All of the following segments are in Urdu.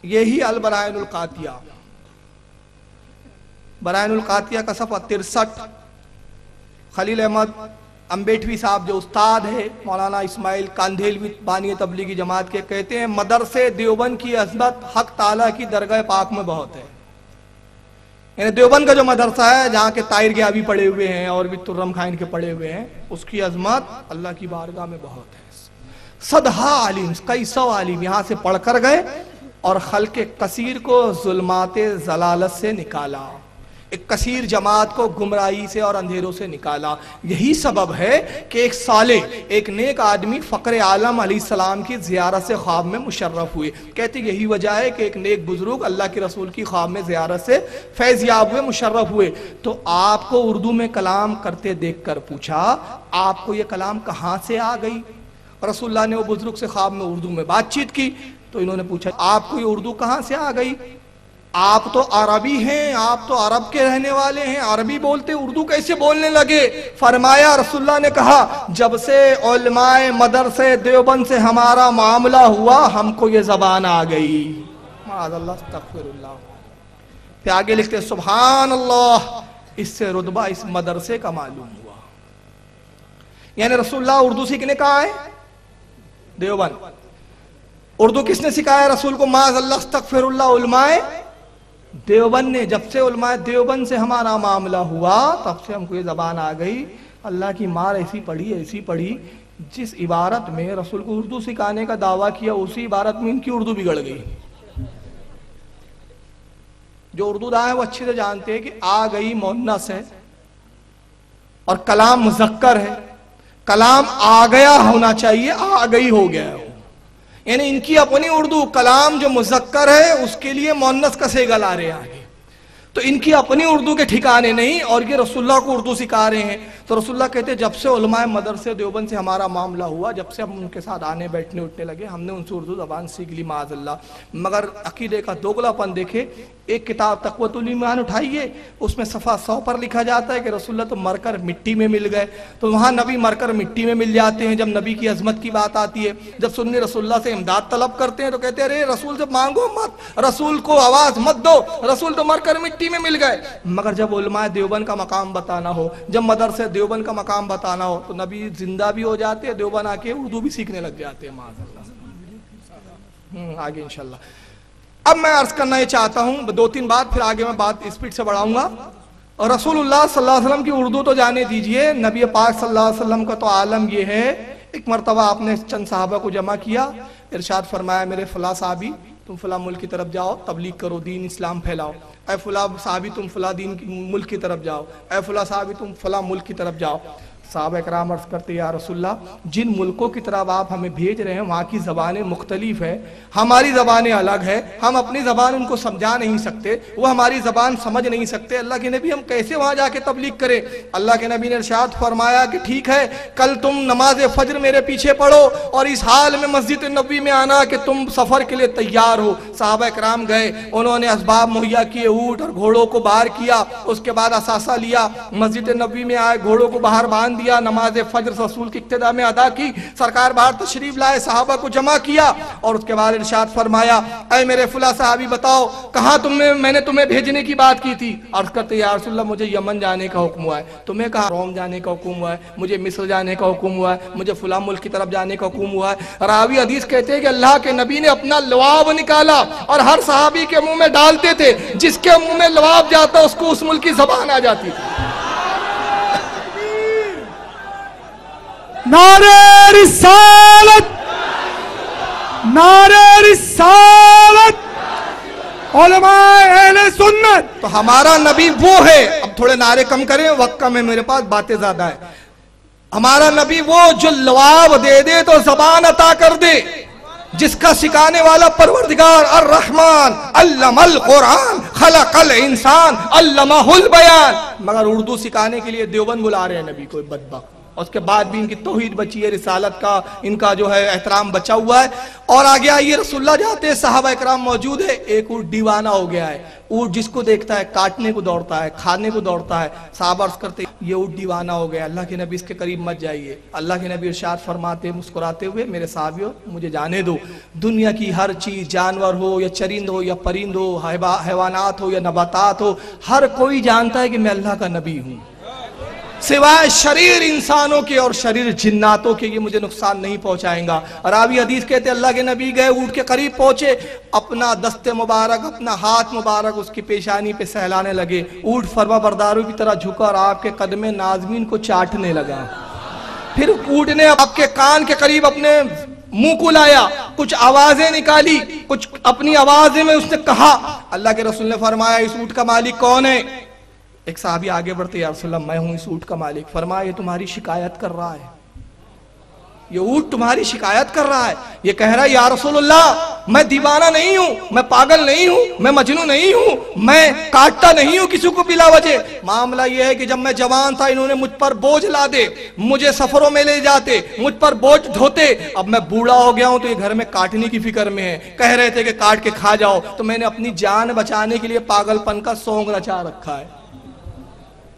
یہی البرائن القاتیہ، برائن القاتیہ کا صفحہ 63، خلیل احمد امبیٹوی صاحب جو استاد ہے مولانا اسماعیل کاندھیلوی بانی تبلیغی جماعت کے، کہتے ہیں مدرسے دیوبند کی عظمت حق تعالیٰ کی درگاہ پاک میں بہت ہے. یعنی دیوبند کا جو مدرسہ ہے جہاں کے طاہر گیابی پڑے ہوئے ہیں اور بھی ترم خائن کے پڑے ہوئے ہیں، اس کی عظمت اللہ کی بارگاہ میں بہت ہے. صدہا عالم، کئی سو عالم یہاں سے پڑھ کر گئے اور خلق کثیر کو ظلمات ضلالت سے نکالا، ایک کثیر جماعت کو گمراہی سے اور اندھیروں سے نکالا. یہی سبب ہے کہ ایک صالح، ایک نیک آدمی فقر عالم علیہ السلام کی زیارت سے خواب میں مشرف ہوئے. کہتے یہی وجہ ہے کہ ایک نیک بزرگ اللہ کے رسول کی خواب میں زیارت سے فیض یاب ہوئے، مشرف ہوئے. تو آپ کو اردو میں کلام کرتے دیکھ کر پوچھا آپ کو یہ کلام کہاں سے آ گئی؟ رسول اللہ نے وہ بزرگ سے خواب میں اردو میں بات چیت کی تو انہوں نے پوچھا آپ کو یہ اردو کہاں سے آ گئی؟ آپ تو عربی ہیں، آپ تو عرب کے رہنے والے ہیں، عربی بولتے اردو کیسے بولنے لگے؟ فرمایا رسول اللہ نے کہا جب سے علماء مدرسے دیوبند سے ہمارا معاملہ ہوا ہم کو یہ زبان آ گئی. معاذ اللہ، استغفر اللہ. پھر آگے لکھتے سبحان اللہ، اس سے رتبہ اس مدرسے کا معلوم ہوا. یعنی رسول اللہ اردو سیکھنے کہاں ہے؟ دیوبند. اردو کس نے سکھایا رسول کو؟ معاذ اللہ، استغفر اللہ، علماء دیوبند نے. جب سے علماء دیوبند سے ہمارا معاملہ ہوا تب سے ہم کو یہ زبان آ گئی. اللہ کی مار ایسی پڑھی جس عبارت میں رسول کو اردو سکھانے کا دعویٰ کیا اسی عبارت میں ان کی اردو بگڑ گئی. جو اردو داں ہیں وہ اچھے سے جانتے ہیں کہ آ گئی مؤنث ہے اور کلام مذکر ہے. کلام آ گیا ہونا چاہیے، آ گئی ہو گیا ہے. یعنی ان کی اپنی اردو کلام جو مذکر ہے اس کے لیے مؤنث کا صیغہ لا رہے ہیں آگے. تو ان کی اپنی اردو کے ٹھکانے نہیں اور یہ رسول اللہ کو اردو سکھا رہے ہیں. تو رسول اللہ کہتے ہیں جب سے علماء مدرسے دیوبند سے ہمارا معاملہ ہوا، جب سے ہم ان کے ساتھ آنے بیٹھنے اٹھنے لگے، ہم نے ان سے اردو زبان سیکھ لی. معاذ اللہ. مگر عقیدے کا دوگلا پن دیکھے. ایک کتاب تقویۃ الایمان اٹھائیے، اس میں صفحہ 100 پر لکھا جاتا ہے کہ رسول اللہ تو مر کر مٹی میں مل گئے. تو وہاں نبی مر کر مٹی میں مل جاتے ہیں. جب نبی کی عظمت کی بات آتی ہے، جب سنی رسول اللہ سے امداد طلب کرتے ہیں تو کہتے ہیں ارے رسول سے مانگو مت، رسول کو آواز مت دو، رسول تو مر کر مٹی میں مل گئے. مگر جب علماء دیوبند کا مقام بتانا ہو، جب مدرسے دیوبند کا مقام بتانا ہو تو نبی زندہ بھی ہو جاتے ہیں، دیوبند آ کے اردو بھی سیکھنے لگ جاتے ہیں. معاذ اللہ. آگے انشاءاللہ. اب میں عرض کرنا یہ چاہتا ہوں 2-3 بات، پھر آگے میں بات اسپیڈ سے بڑھاؤں گا. اور رسول اللہ صلی اللہ علیہ وسلم کی اردو تو جانے دیجئے، نبی پاک صلی اللہ علیہ وسلم کا تو عالم یہ ہے. ایک مرتبہ آپ نے چند صحابہ کو جمع کیا، ارشاد فرمایا میرے فلاں صحابی تم فلاں ملک کی طرف جاؤ، تبلیغ کرو، دین اسلام پھیلاؤ. اے فلاں صحابی تم فلاں دین ملک کی طرف جاؤ، اے فلاں صحابی تم فلاں ملک کی طرف جاؤ. صحابہ اکرام عرض کرتے یا رسول اللہ جن ملکوں کی طرف آپ ہمیں بھیج رہے ہیں وہاں کی زبانیں مختلف ہیں، ہماری زبانیں الگ ہیں، ہم اپنی زبان ان کو سمجھا نہیں سکتے، وہ ہماری زبان سمجھ نہیں سکتے. اللہ کے نبی ہم کیسے وہاں جا کے تبلیغ کریں؟ اللہ کے نبی نے ارشاد فرمایا کہ ٹھیک ہے کل تم نماز فجر میرے پیچھے پڑھو اور اس حال میں مسجد نبوی میں آنا کہ تم سفر کے لیے تیار ہو. صحابہ اکرام گئے، انہوں نے اسباب مہیا کیے، اونٹ اور گھوڑوں کو باہر کیا، اس کے بعد اثاثہ لیا، مسجد نبوی میں آئے، گھوڑوں کو باہر باندھ دیا، نماز فجر رسول کی ابتدا میں ادا کی، سرکار باہر تشریف لائے، صحابہ کو جمع کیا اور اس کے بعد ارشاد فرمایا اے میرے فلاں صحابی بتاؤ کہاں میں نے تمہیں بھیجنے کی بات کی تھی؟ عرض کرتے یا رسول اللہ مجھے یمن جانے کا حکم ہوا ہے. تمہیں کہا روم جانے کا حکم ہوا ہے، مجھے مصر جانے کا حکم ہوا ہے، مجھے فلاں ملک کی طرف جانے کا حکم ہوا ہے. راوی حدیث کہتے ہیں کہ اللہ کے نبی نے اپنا لعاب نکالا اور ہر صحابی کے منہ میں ڈالتے تھے، جس کے منہ میں لعاب جاتا اس کو اس ملک کی زبان آ جاتی تھی. نعرہ رسالت، نعرہ رسالت، علماء اہل سنت. تو ہمارا نبی وہ ہے. اب تھوڑے نعرے کم کریں، وقت کم ہے میرے پاس، باتیں زیادہ ہیں. ہمارا نبی وہ جو لعاب دے دے تو زبان عطا کر دے، جس کا سکھانے والا پروردگار الرحمن علم القرآن خلق الانسان علمہ البیان. مگر اردو سکھانے کے لیے دیوبند بلا رہے ہیں نبی کو. بدبخت اور اس کے بعد بھی ان کی توحید بچی ہے، رسالت کا ان کا جو ہے احترام بچا ہوا ہے۔ اور آگے آئیے رسول اللہ جاتے ہیں، صحابہ اکرام موجود ہے، ایک اونٹ دیوانہ ہو گیا ہے، اونٹ جس کو دیکھتا ہے کاٹنے کو دوڑتا ہے، کھانے کو دوڑتا ہے۔ صحابہ عرض کرتے یہ اونٹ دیوانہ ہو گیا، اللہ کے نبی اس کے قریب مت جائیے۔ اللہ کے نبی ارشاد فرماتے مسکراتے ہوئے، میرے صحابیوں مجھے جانے دو، دنیا کی ہر چیز، جانور ہو یا چرند ہو یا پرند ہو، حیوانات ہو یا نباتات ہو، ہر کوئی جانتا ہے کہ میں اللہ کا نبی ہوں، سوائے شریر انسانوں کے اور شریر جناتوں کے، یہ مجھے نقصان نہیں پہنچائیں گا۔ اور راوی حدیث کہتے اللہ کے نبی گئے، اونٹ کے قریب پہنچے، اپنا دست مبارک، اپنا ہاتھ مبارک اس کی پیشانی پہ سہلانے لگے، اونٹ فرما برداروں کی طرح جھکا اور آپ کے قدم نازمین کو چاٹنے لگا۔ پھر اونٹ نے آپ کے کان کے قریب اپنے منہ کو لایا، کچھ آوازیں نکالی، کچھ اپنی آوازیں میں اس نے کہا۔ اللہ کے رسول نے فرمایا اس اونٹ کا مالک کون ہے؟ ایک صحابی آگے بڑھتے یا رسول اللہ میں ہوں اس اونٹ کا مالک۔ فرمایا یہ تمہاری شکایت کر رہا ہے، یہ اونٹ تمہاری شکایت کر رہا ہے، یہ کہہ رہا ہے یا رسول اللہ میں دیوانہ نہیں ہوں، میں پاگل نہیں ہوں، میں مجنون نہیں ہوں، میں کاٹتا نہیں ہوں کسی کو بلا وجہ۔ معاملہ یہ ہے کہ جب میں جوان تھا انہوں نے مجھ پر بوجھ لا دے، مجھے سفروں میں لے جاتے، مجھ پر بوجھ ڈھوتے، اب میں بوڑھا ہو گیا ہوں تو یہ گھر میں کاٹنے کی فکر میں ہے، کہہ رہے تھے کہ کاٹ کے کھا جاؤ، تو میں نے اپنی جان بچانے کے لیے پاگل پن کا سونگ رچا رکھا ہے۔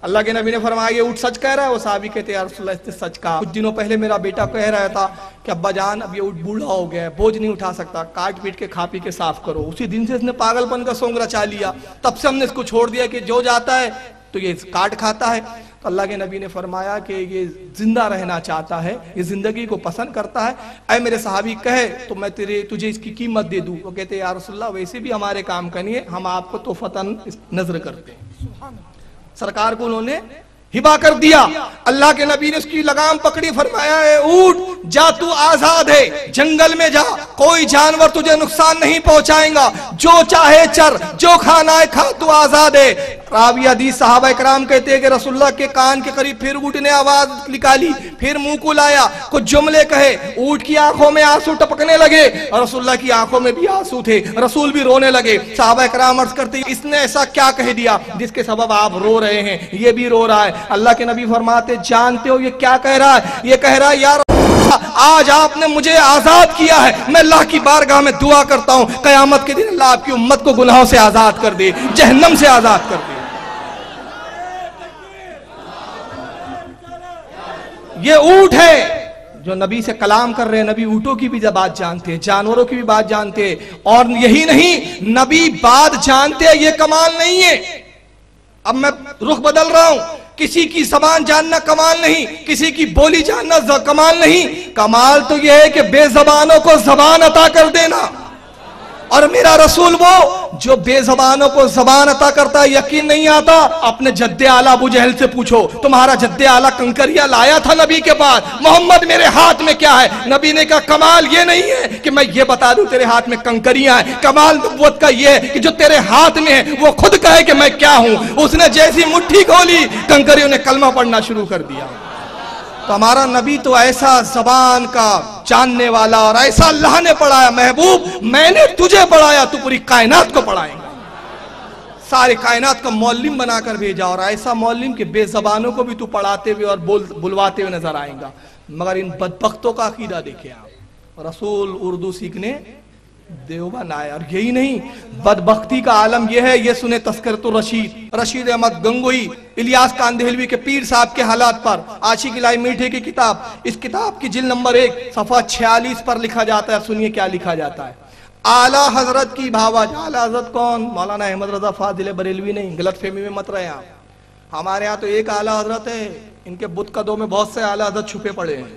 اللہ کے نبی نے فرمایا یہ اونٹ سچ کہہ رہا ہے؟ وہ صحابی کہتے ہیں یا رسول اللہ اس نے سچ کہا، کچھ دنوں پہلے میرا بیٹا کہہ رہا تھا کہ ابا جان اب یہ اونٹ بوڑھا ہو گیا ہے، بوجھ نہیں اٹھا سکتا، کاٹ پیٹ کے کھا پی کے صاف کرو۔ اسی دن سے اس نے پاگل پن کا سونگ رچا لیا، تب سے ہم نے اس کو چھوڑ دیا کہ جو جاتا ہے تو یہ کاٹ کھاتا ہے۔ تو اللہ کے نبی نے فرمایا کہ یہ زندہ رہنا چاہتا ہے، یہ زندگی کو پسند کرتا ہے، اے میرے صحابی کہے تو میں تجھے اس کی قیمت دے دوں۔ وہ کہتے ہیں یا رسول اللہ ویسے بھی ہمارے کام کا نہیں ہے، ہم آپ کو تحفتاً نظر کرتے ہیں۔ سرکار کو انہوں نے ہبا کر دیا۔ اللہ کے نبی نے اس کی لگام پکڑی، فرمایا اے اونٹ جا تو آزاد ہے، جنگل میں جا، کوئی جانور تجھے نقصان نہیں پہنچائیں گا، جو چاہے چر، جو کھانا ہے کھا، تو آزاد ہے۔ راوی حدیث صحابہ اکرام کہتے ہیں کہ رسول اللہ کے کان کے قریب پھر اونٹ نے آواز نکالی، پھر منہ کو لایا، کچھ جملے کہے، اونٹ کی آنکھوں میں آنسو ٹپکنے لگے اور رسول اللہ کی آنکھوں میں بھی آنسو تھے، رسول بھی رونے لگے۔ صحابہ اکرام عرض کرتے ہیں اس نے ایسا کیا کہہ دیا جس کے سبب آپ رو رہے ہیں؟ یہ بھی رو رہا ہے۔ اللہ کے نبی فرماتے جانتے ہو یہ کیا کہہ رہا ہے؟ یہ کہہ رہا ہے یا آج آپ نے مجھے آزاد کیا ہے، میں اللہ کی بارگاہ میں دعا کرتا ہوں قیامت کے دن اللہ آپ کی امت کو گناہوں سے آزاد کر دے، جہنم سے آزاد کر دے۔ یہ اونٹ ہے جو نبی سے کلام کر رہے ہیں، نبی اونٹوں کی بھی بات جانتے ہیں، جانوروں کی بھی بات جانتے ہیں، اور یہی نہیں نبی بات جانتے ہیں، یہ کمال نہیں ہے۔ اب میں رخ بدل رہا ہوں، کسی کی زبان جاننا کمال نہیں، کسی کی بولی جاننا کمال نہیں، کمال تو یہ ہے کہ بے زبانوں کو زبان عطا کر دینا۔ اور میرا رسول وہ جو بے زبانوں کو زبان عطا کرتا ہے، یقین نہیں آتا اپنے جد اعلیٰ ابو جہل سے پوچھو، تمہارا جد اعلیٰ کنکریہ لایا تھا نبی کے پاس، محمد میرے ہاتھ میں کیا ہے؟ نبی نے کہا کمال یہ نہیں ہے کہ میں یہ بتا دوں تیرے ہاتھ میں کنکریاں ہیں، کمال نبوت کا یہ ہے کہ جو تیرے ہاتھ میں ہے وہ خود کہے کہ میں کیا ہوں۔ اس نے جیسی مٹھی کھولی کنکریوں نے کلمہ پڑھنا شروع کر دیا۔ تو ہمارا نبی تو ایسا زبان کا جاننے والا اور ایسا اللہ نے پڑھایا، محبوب میں نے تجھے پڑھایا تو پوری کائنات کو پڑھائیں گا، سارے کائنات کا معلم بنا کر بھیجا، اور ایسا معلم کہ بے زبانوں کو بھی تو پڑھاتے ہوئے اور بلواتے ہوئے نظر آئیں گا۔ مگر ان بدبختوں کا عقیدہ دیکھیں آپ، رسول اردو سیکھنے دیوبند آئے، اور یہی نہیں بدبختی کا عالم یہ ہے، یہ سنے تذکرۃ الرشید، رشید احمد گنگوئی، الیاس کاندھلوی کے پیر صاحب کے حالات پر، عاشق الہی میٹھے کی کتاب، اس کتاب کی جلد نمبر 1 صفحہ 46 پر لکھا جاتا ہے، سنیے کیا لکھا جاتا ہے۔ اعلیٰ حضرت کی بھاوج، اعلیٰ حضرت کون؟ مولانا احمد رضا فاضل بریلوی نہیں، غلط فہمی میں مت رہے آپ، ہمارے ہاں تو ایک اعلیٰ حضرت ہے، ان کے بت قدوں میں بہت سے اعلیٰ حضرت چھپے پڑے ہیں۔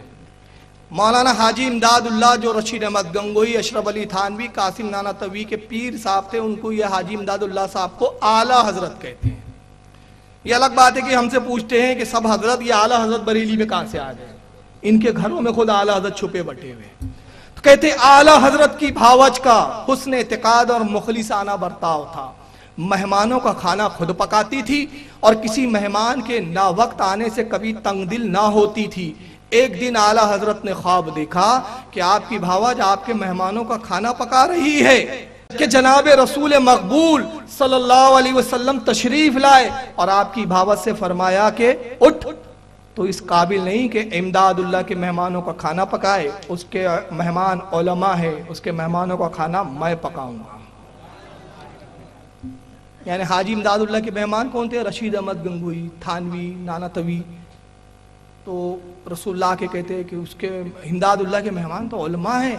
مولانا حاجی امداد اللہ جو رشید احمد گنگوئی، اشرف علی تھانوی، قاسم نانوتوی کے پیر صاحب تھے، ان کو یہ حاجی امداد اللہ صاحب کو اعلیٰ حضرت کہتے ہیں۔ یہ الگ بات ہے کہ ہم سے پوچھتے ہیں کہ سب حضرت یہ اعلیٰ حضرت بریلی میں کہاں سے آ گئے؟ ان کے گھروں میں خود اعلیٰ حضرت چھپے بٹے ہوئے۔ تو کہتے ہیں اعلیٰ حضرت کی بھاوج کا حسن اعتقاد اور مخلصانہ برتاؤ تھا، مہمانوں کا کھانا خود پکاتی تھی اور کسی مہمان کے نا وقت آنے سے کبھی تنگ دل نہ ہوتی تھی۔ ایک دن اعلیٰ حضرت نے خواب دیکھا کہ آپ کی بھاوج آپ کے مہمانوں کا کھانا پکا رہی ہے کہ جناب رسول مقبول صلی اللہ علیہ وسلم تشریف لائے، اور آپ کی بھاوج سے فرمایا کہ اٹھ تو اس قابل نہیں کہ امداد اللہ کے مہمانوں کا کھانا پکائے، اس کے مہمان علماء ہے، اس کے مہمانوں کا کھانا میں پکاؤں گا۔ یعنی حاجی امداد اللہ کے مہمان کون تھے؟ رشید احمد گنگوئی، تھانوی، نانا توی۔ تو رسول اللہ کے کہتے ہیں کہ اس کے امداد اللہ کے مہمان تو علماء ہیں،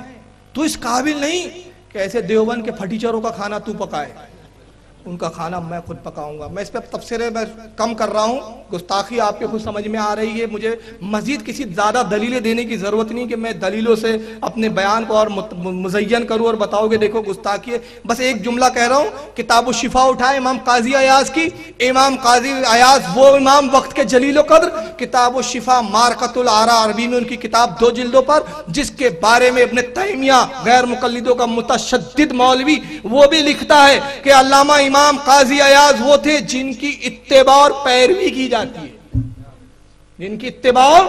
تو اس قابل نہیں کہ ایسے دیوبند کے پھٹیچروں کا کھانا تو پکائے، ان کا کھانا میں خود پکاؤں گا۔ میں اس پہ تفسیریں میں کم کر رہا ہوں، گستاخی آپ کے خود سمجھ میں آ رہی ہے، مجھے مزید کسی زیادہ دلیلیں دینے کی ضرورت نہیں کہ میں دلیلوں سے اپنے بیان کو اور مزین کروں اور بتاؤ کہ دیکھو گستاخی ہے۔ بس ایک جملہ کہہ رہا ہوں، کتاب الشفا اٹھائے امام قاضی عیاض کی۔ امام قاضی عیاض وہ امام وقت کے جلیل و قدر، کتاب الشفا مارکۃ الآراء عربی میں ان کی کتاب 2 جلدوں پر، جس کے بارے میں ابن تیمیہ غیر مقلدوں کا متشدد مولوی وہ بھی لکھتا ہے کہ علامہ امام قاضی عیاض وہ تھے جن کی اتباع اور پیروی کی جاتی ہے، جن کی اتباع اور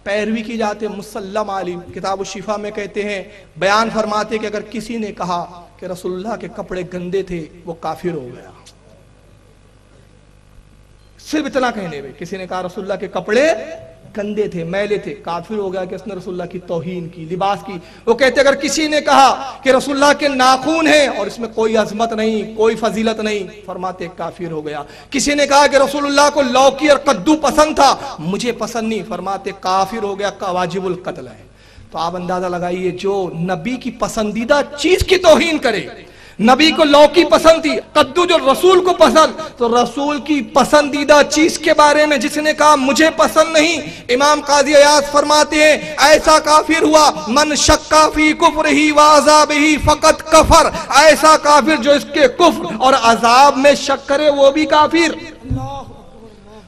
پیروی کی جاتی ہے۔ مسلم علی کتاب الشفا میں کہتے ہیں، بیان فرماتے کہ اگر کسی نے کہا کہ رسول اللہ کے کپڑے گندے تھے وہ کافر ہو گیا۔ صرف اتنا کہنے میں کسی نے کہا رسول اللہ کے کپڑے گندے تھے، میلے تھے، کافر ہو گیا کہ اس نے رسول اللہ کی توہین کی، لباس کی۔ وہ کہتے اگر کسی نے کہا کہ رسول اللہ کے ناخون ہیں اور اس میں کوئی عظمت نہیں، کوئی فضیلت نہیں، فرماتے کافر ہو گیا۔ کسی نے کہا کہ رسول اللہ کو لوکی اور کدو پسند تھا، مجھے پسند نہیں، فرماتے کافر ہو گیا، واجب القتل ہے۔ تو آپ اندازہ لگائیے، جو نبی کی پسندیدہ چیز کی توہین کرے، نبی کو لوکی پسند تھی، قدو جو رسول کو پسند، تو رسول کی پسندیدہ چیز کے بارے میں جس نے کہا مجھے پسند نہیں، امام قاضی عیاض فرماتے ہیں ایسا کافر ہوا من شکا فی کفرہ و عذابہ فقط کفر، ایسا کافر جو اس کے کفر اور عذاب میں شک کرے وہ بھی کافر۔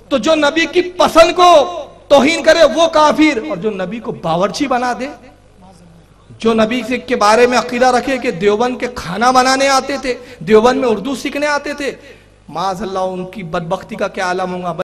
تو جو نبی کی پسند کو توہین کرے وہ کافر، اور جو نبی کو باورچی بنا دے، جو نبی کے بارے میں عقیدہ رکھے کہ دیوبند کے کھانا بنانے آتے تھے، دیوبند میں اردو سیکھنے آتے تھے، معاذ اللہ ان کی بدبختی کا کیا عالم ہوگا۔